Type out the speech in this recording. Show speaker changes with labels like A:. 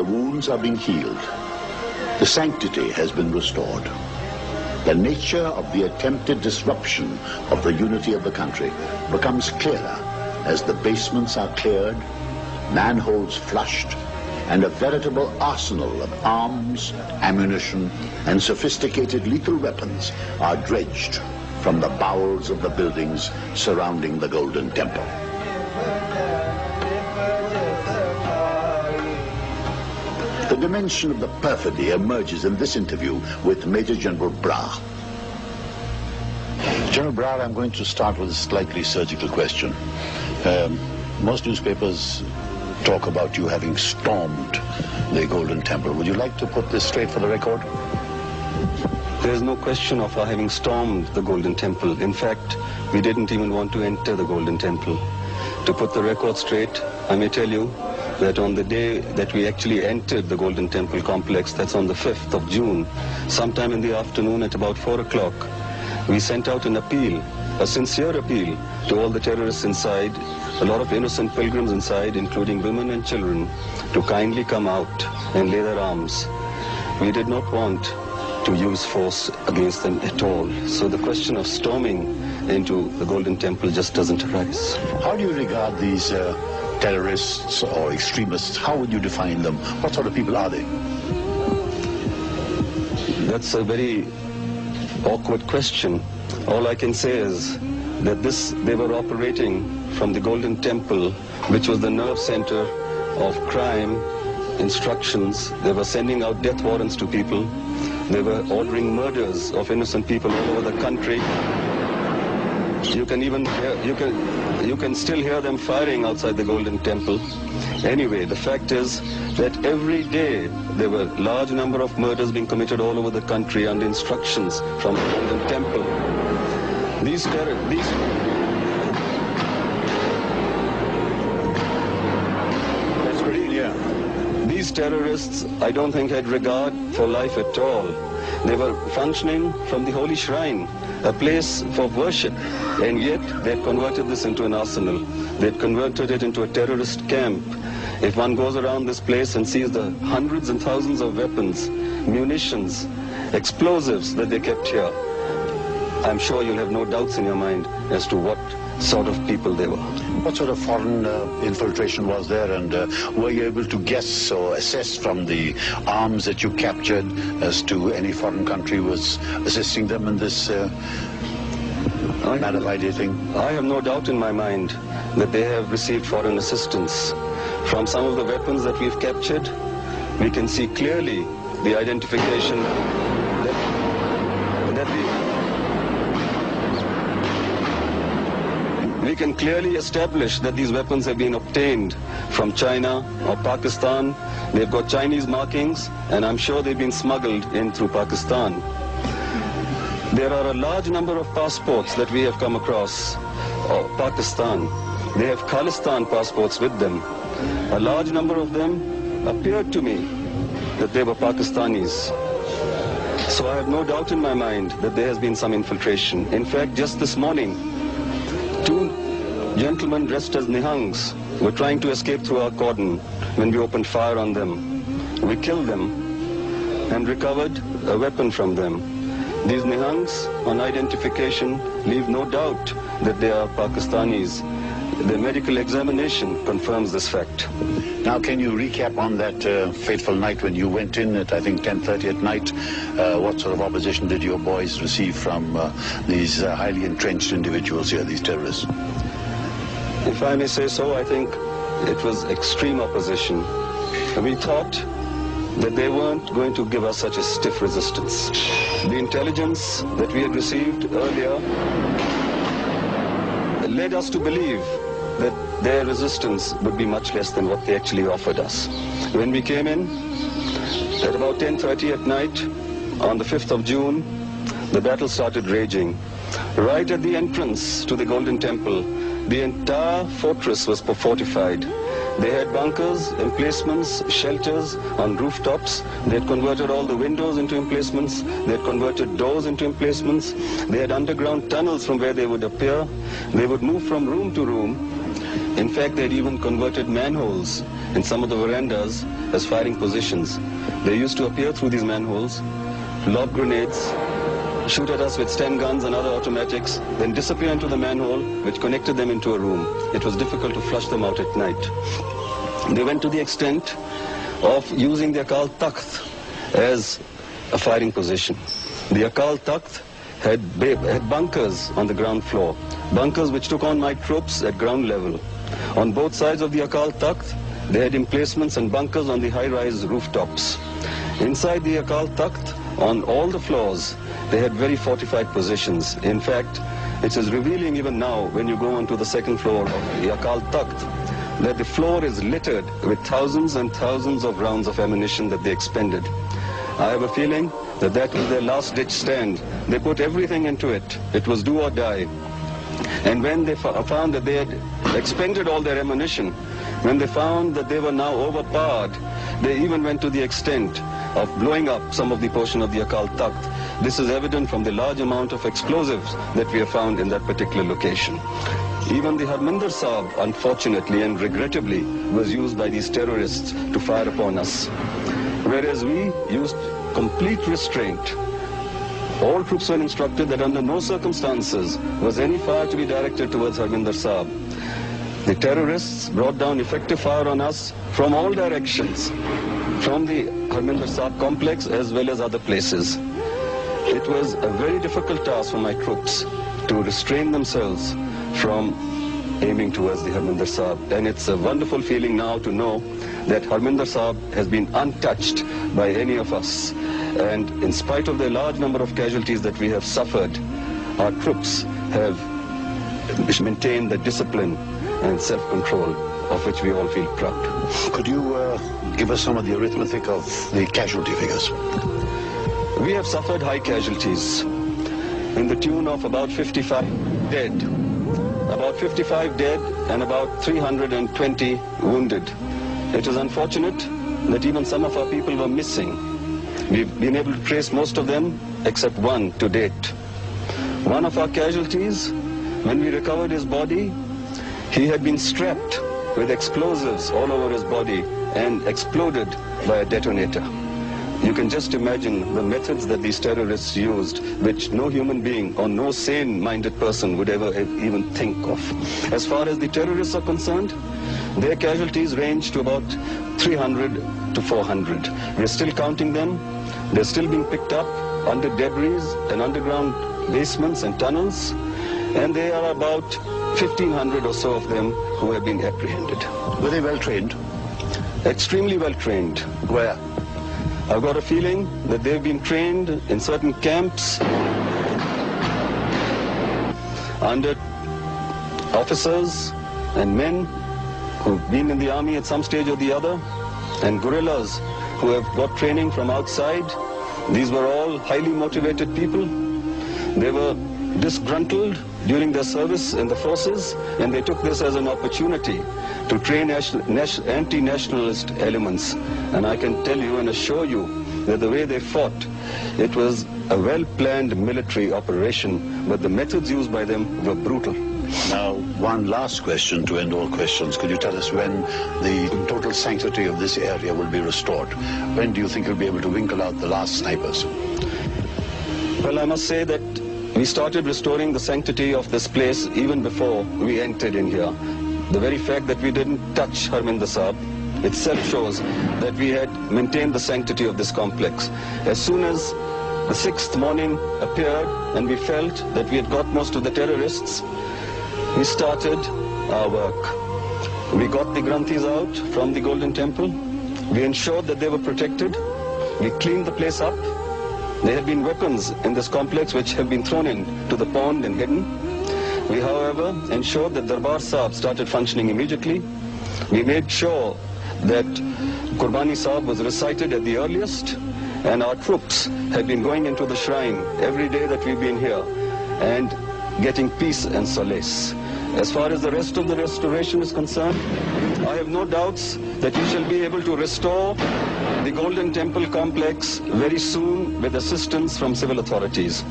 A: The wounds are being healed. The sanctity has been restored. The nature of the attempted disruption of the unity of the country becomes clearer as the basements are cleared, manholes flushed, and a veritable arsenal of arms, ammunition, and sophisticated lethal weapons are dredged from the bowels of the buildings surrounding the Golden Temple. The dimension of the perfidy emerges in this interview with Major General Bra. General Bra, I'm going to start with a slightly surgical question. Most newspapers talk about you having stormed the Golden Temple. Would you like to put this straight for the record?
B: There is no question of our having stormed the Golden Temple. In fact, we didn't even want to enter the Golden Temple. To put the record straight, I may tell you that on the day that we actually entered the Golden Temple complex, that's on the 5th of June, sometime in the afternoon at about 4 o'clock, we sent out an appeal, a sincere appeal to all the terrorists inside, a lot of innocent pilgrims inside, including women and children, to kindly come out and lay their arms. We did not want to use force against them at all. So the question of storming into the Golden Temple just doesn't arise.
A: How do you regard these terrorists or extremists? How would you define them? What sort of people are they?
B: That's a very awkward question. All I can say is that they were operating from the Golden Temple, which was the nerve center of crime, instructions. They were sending out death warrants to people. They were ordering murders of innocent people all over the country. You can even hear, you can still hear them firing outside the Golden Temple. Anyway, the fact is that every day there were a large number of murders being committed all over the country under instructions from the Golden Temple. These terrorists, I don't think, had regard for life at all. They were functioning from the holy shrine, a place for worship, and yet they had converted this into an arsenal. They had converted it into a terrorist camp. If one goes around this place and sees the hundreds and thousands of weapons, munitions, explosives that they kept here, I'm sure you'll have no doubts in your mind as to what sort of people they were.
A: What sort of foreign infiltration was there, and were you able to guess or assess from the arms that you captured as to any foreign country was assisting them in this mad idea thing?
B: I have no doubt in my mind that they have received foreign assistance. From some of the weapons that we've captured, we can see clearly the identification we can clearly establish that these weapons have been obtained from China or Pakistan. They've got Chinese markings, and I'm sure they've been smuggled in through Pakistan. There are a large number of passports that we have come across of Pakistan. They have Khalistan passports with them. A large number of them appeared to me that they were Pakistanis. So I have no doubt in my mind that there has been some infiltration. In fact, just this morning, 2 gentlemen dressed as Nihangs were trying to escape through our cordon when we opened fire on them. We killed them and recovered a weapon from them. These Nihangs, on identification, leave no doubt that they are Pakistanis. The medical examination confirms this fact.
A: Now, can you recap on that fateful night when you went in at, I think, 10:30 at night? What sort of opposition did your boys receive from these highly entrenched individuals here, these terrorists?
B: If I may say so, I think it was extreme opposition. We thought that they weren't going to give us such a stiff resistance. The intelligence that we had received earlier led us to believe that their resistance would be much less than what they actually offered us. When we came in at about 10:30 at night on the 5th of June, the battle started raging. Right at the entrance to the Golden Temple, the entire fortress was fortified. They had bunkers, emplacements, shelters on rooftops. They had converted all the windows into emplacements. They had converted doors into emplacements. They had underground tunnels from where they would appear. They would move from room to room. In fact, they had even converted manholes in some of the verandas as firing positions. They used to appear through these manholes, lob grenades, shoot at us with Sten guns and other automatics, then disappear into the manhole, which connected them into a room. It was difficult to flush them out at night. They went to the extent of using the Akal Takht as a firing position. The Akal Takht had bunkers on the ground floor, bunkers which took on my troops at ground level. On both sides of the Akal Takht, they had emplacements and bunkers on the high-rise rooftops. Inside the Akal Takht, on all the floors, they had very fortified positions. In fact, it is revealing even now when you go onto the second floor of the Akal Takht that the floor is littered with thousands and thousands of rounds of ammunition that they expended. I have a feeling that that was their last-ditch stand. They put everything into it. It was do or die. And when they found that they had expended all their ammunition, when they found that they were now overpowered, they even went to the extent of blowing up some of the portion of the Akal Takht. This is evident from the large amount of explosives that we have found in that particular location. Even the Harminder Sahib, unfortunately and regrettably, was used by these terrorists to fire upon us. Whereas we used complete restraint. All troops were instructed that under no circumstances was any fire to be directed towards Harminder Sahib. The terrorists brought down effective fire on us from all directions, from the Harminder Sahib complex as well as other places. It was a very difficult task for my troops to restrain themselves from aiming towards the Harminder Sahib. And it's a wonderful feeling now to know that Harminder Sahib has been untouched by any of us. And in spite of the large number of casualties that we have suffered, our troops have maintained the discipline and self-control of which we all feel proud.
A: Could you give us some of the arithmetic of the casualty figures?
B: We have suffered high casualties in the tune of about 55 dead. About 55 dead and about 320 wounded. It is unfortunate that even some of our people were missing. We've been able to trace most of them except one to date. One of our casualties, when we recovered his body, he had been strapped with explosives all over his body and exploded by a detonator. You can just imagine the methods that these terrorists used, which no human being or no sane-minded person would ever even think of. As far as the terrorists are concerned, their casualties range to about 300 to 400. We're still counting them. They're still being picked up under debris and underground basements and tunnels. And there are about 1,500 or so of them who have been apprehended.
A: Were they well trained?
B: Extremely well trained.
A: Where?
B: I've got a feeling that they've been trained in certain camps under officers and men who've been in the army at some stage or the other, and guerrillas who have got training from outside. These were all highly motivated people. They were disgruntled during their service in the forces, and they took this as an opportunity to train anti-nationalist elements. And I can tell you and assure you that the way they fought, it was a well-planned military operation, but the methods used by them were brutal.
A: Now, one last question to end all questions. Could you tell us when the total sanctity of this area will be restored? When do you think you'll be able to winkle out the last snipers?
B: Well, I must say that we started restoring the sanctity of this place even before we entered in here. The very fact that we didn't touch Harminder Sahib itself shows that we had maintained the sanctity of this complex. As soon as the 6th morning appeared and we felt that we had got most of the terrorists, we started our work. We got the Granthis out from the Golden Temple. We ensured that they were protected. We cleaned the place up. There had been weapons in this complex which have been thrown into the pond and hidden. We, however, ensured that Darbar Sahib started functioning immediately. We made sure that Qurbani Sahib was recited at the earliest, and our troops had been going into the shrine every day that we've been here and getting peace and solace. As far as the rest of the restoration is concerned, I have no doubts that we shall be able to restore the Golden Temple complex very soon with assistance from civil authorities.